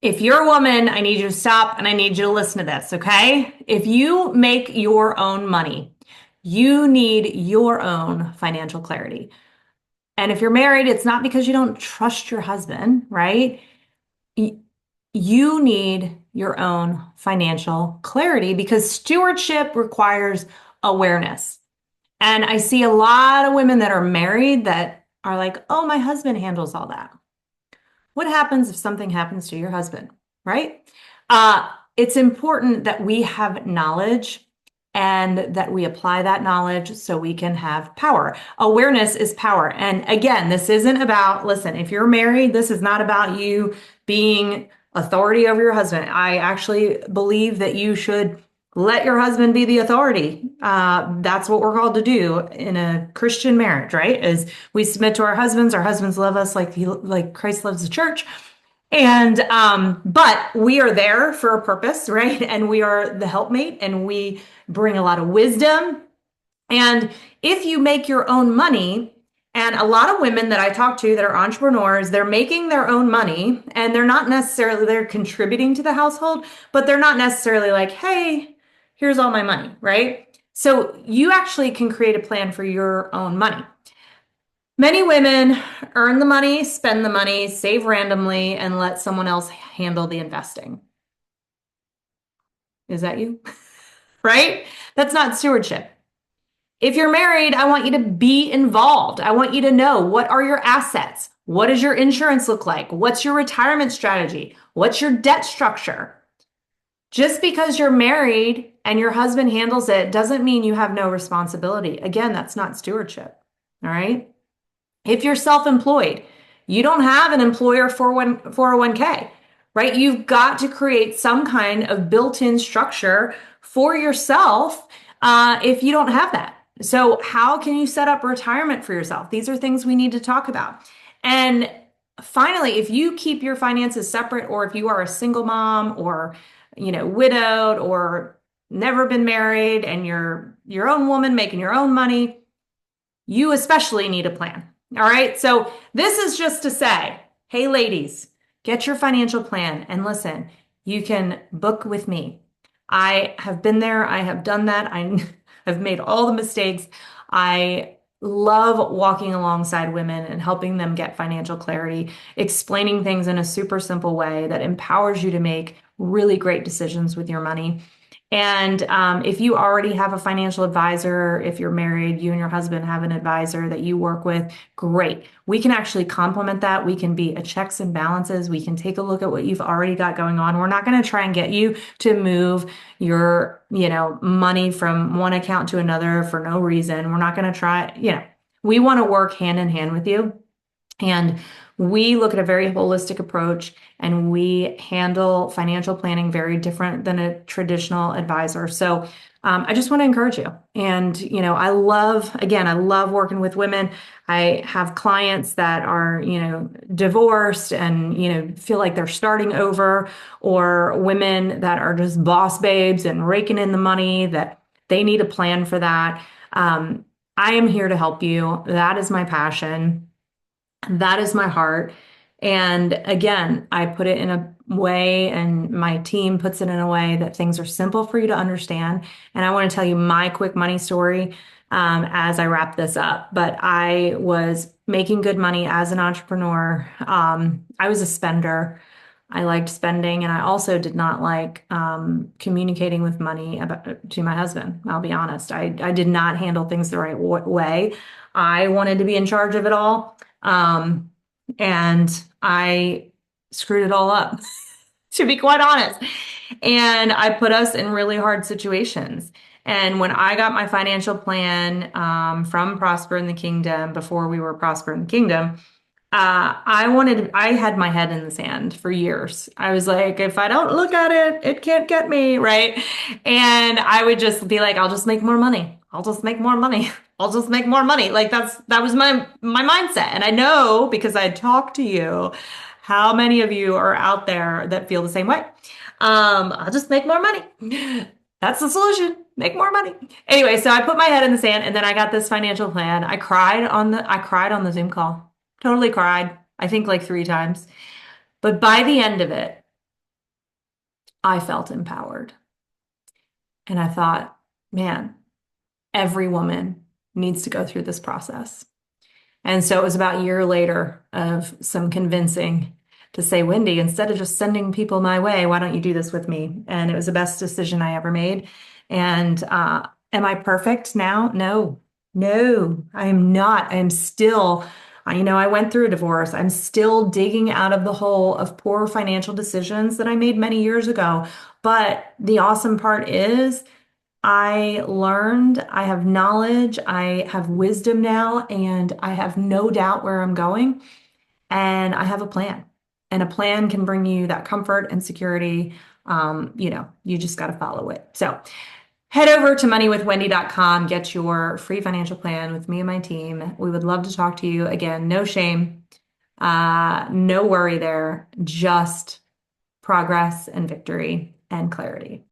If you're a woman, I need you to stop and I need you to listen to this, okay? If you make your own money, you need your own financial clarity. And if you're married, it's not because you don't trust your husband, right? Y- You need your own financial clarity because stewardship requires awareness. And I see a lot of women that are married that are like, oh, my husband handles all that. What happens if something happens to your husband, right? It's important that we have knowledge and that we apply that knowledge so we can have power. Awareness is power. And again, this isn't about, listen, if you're married, this is not about you being authority over your husband. I actually believe that you should let your husband be the authority. That's what we're called to do in a Christian marriage, right? Is we submit to our husbands. Our husbands love us like Christ loves the church. And but we are there for a purpose, right? And we are the helpmate, and we bring a lot of wisdom. And if you make your own money, and a lot of women that I talk to that are entrepreneurs, they're making their own money and they're contributing to the household, but they're not necessarily like, hey, here's all my money, right? So you actually can create a plan for your own money. Many women earn the money, spend the money, save randomly, and let someone else handle the investing. Is that you? Right? That's not stewardship. If you're married, I want you to be involved. I want you to know, what are your assets? What does your insurance look like? What's your retirement strategy? What's your debt structure? Just because you're married and your husband handles it doesn't mean you have no responsibility. Again, that's not stewardship. All right. If you're self-employed, you don't have an employer 401k, right? You've got to create some kind of built-in structure for yourself if you don't have that. So how can you set up retirement for yourself? These are things we need to talk about. And finally, if you keep your finances separate, or if you are a single mom or, widowed or never been married and you're your own woman making your own money, you especially need a plan. All right. So this is just to say, hey, ladies, get your financial plan and listen, you can book with me. I have been there. I have done that. I have made all the mistakes. I love walking alongside women and helping them get financial clarity, explaining things in a super simple way that empowers you to make really great decisions with your money. And if you already have a financial advisor, if you're married, you and your husband have an advisor that you work with, great. We can actually complement that. We can be a checks and balances. We can take a look at what you've already got going on. We're not going to try and get you to move your, money from one account to another for no reason. We're not going to try, we want to work hand in hand with you. And we look at a very holistic approach, and we handle financial planning very different than a traditional advisor. So I just want to encourage you. And, I love working with women. I have clients that are, divorced and, feel like they're starting over, or women that are just boss babes and raking in the money that they need a plan for that. I am here to help you. That is my passion. That is my heart. And again, I put it in a way, and my team puts it in a way that things are simple for you to understand. And I want to tell you my quick money story as I wrap this up. But I was making good money as an entrepreneur. I was a spender. I liked spending, and I also did not like communicating with money to my husband. I'll be honest. I did not handle things the right way. I wanted to be in charge of it all. And I screwed it all up, to be quite honest. And I put us in really hard situations. And when I got my financial plan from Prosper in the Kingdom, before we were Prosper in the Kingdom, I had my head in the sand for years. I was like, if I don't look at it, it can't get me, right? And I would just be like, I'll just make more money. I'll just make more money. I'll just make more money. Like that was my mindset. And I know, because I talked to you, how many of you are out there that feel the same way. I'll just make more money. That's the solution. Make more money. Anyway, so I put my head in the sand, and then I got this financial plan. I cried on the Zoom call. Totally cried. I think like 3 times. But by the end of it, I felt empowered. And I thought, man, every woman needs to go through this process. And so it was about a year later of some convincing to say, Wendy, instead of just sending people my way, why don't you do this with me? And it was the best decision I ever made. And am I perfect now? No, no, I am not. I am still, I went through a divorce. I'm still digging out of the hole of poor financial decisions that I made many years ago. But the awesome part is, I learned, I have knowledge, I have wisdom now, and I have no doubt where I'm going. And I have a plan. And a plan can bring you that comfort and security. You just got to follow it. So head over to moneywithwendy.com, get your free financial plan with me and my team. We would love to talk to you. Again, no shame, no worry there, just progress and victory and clarity.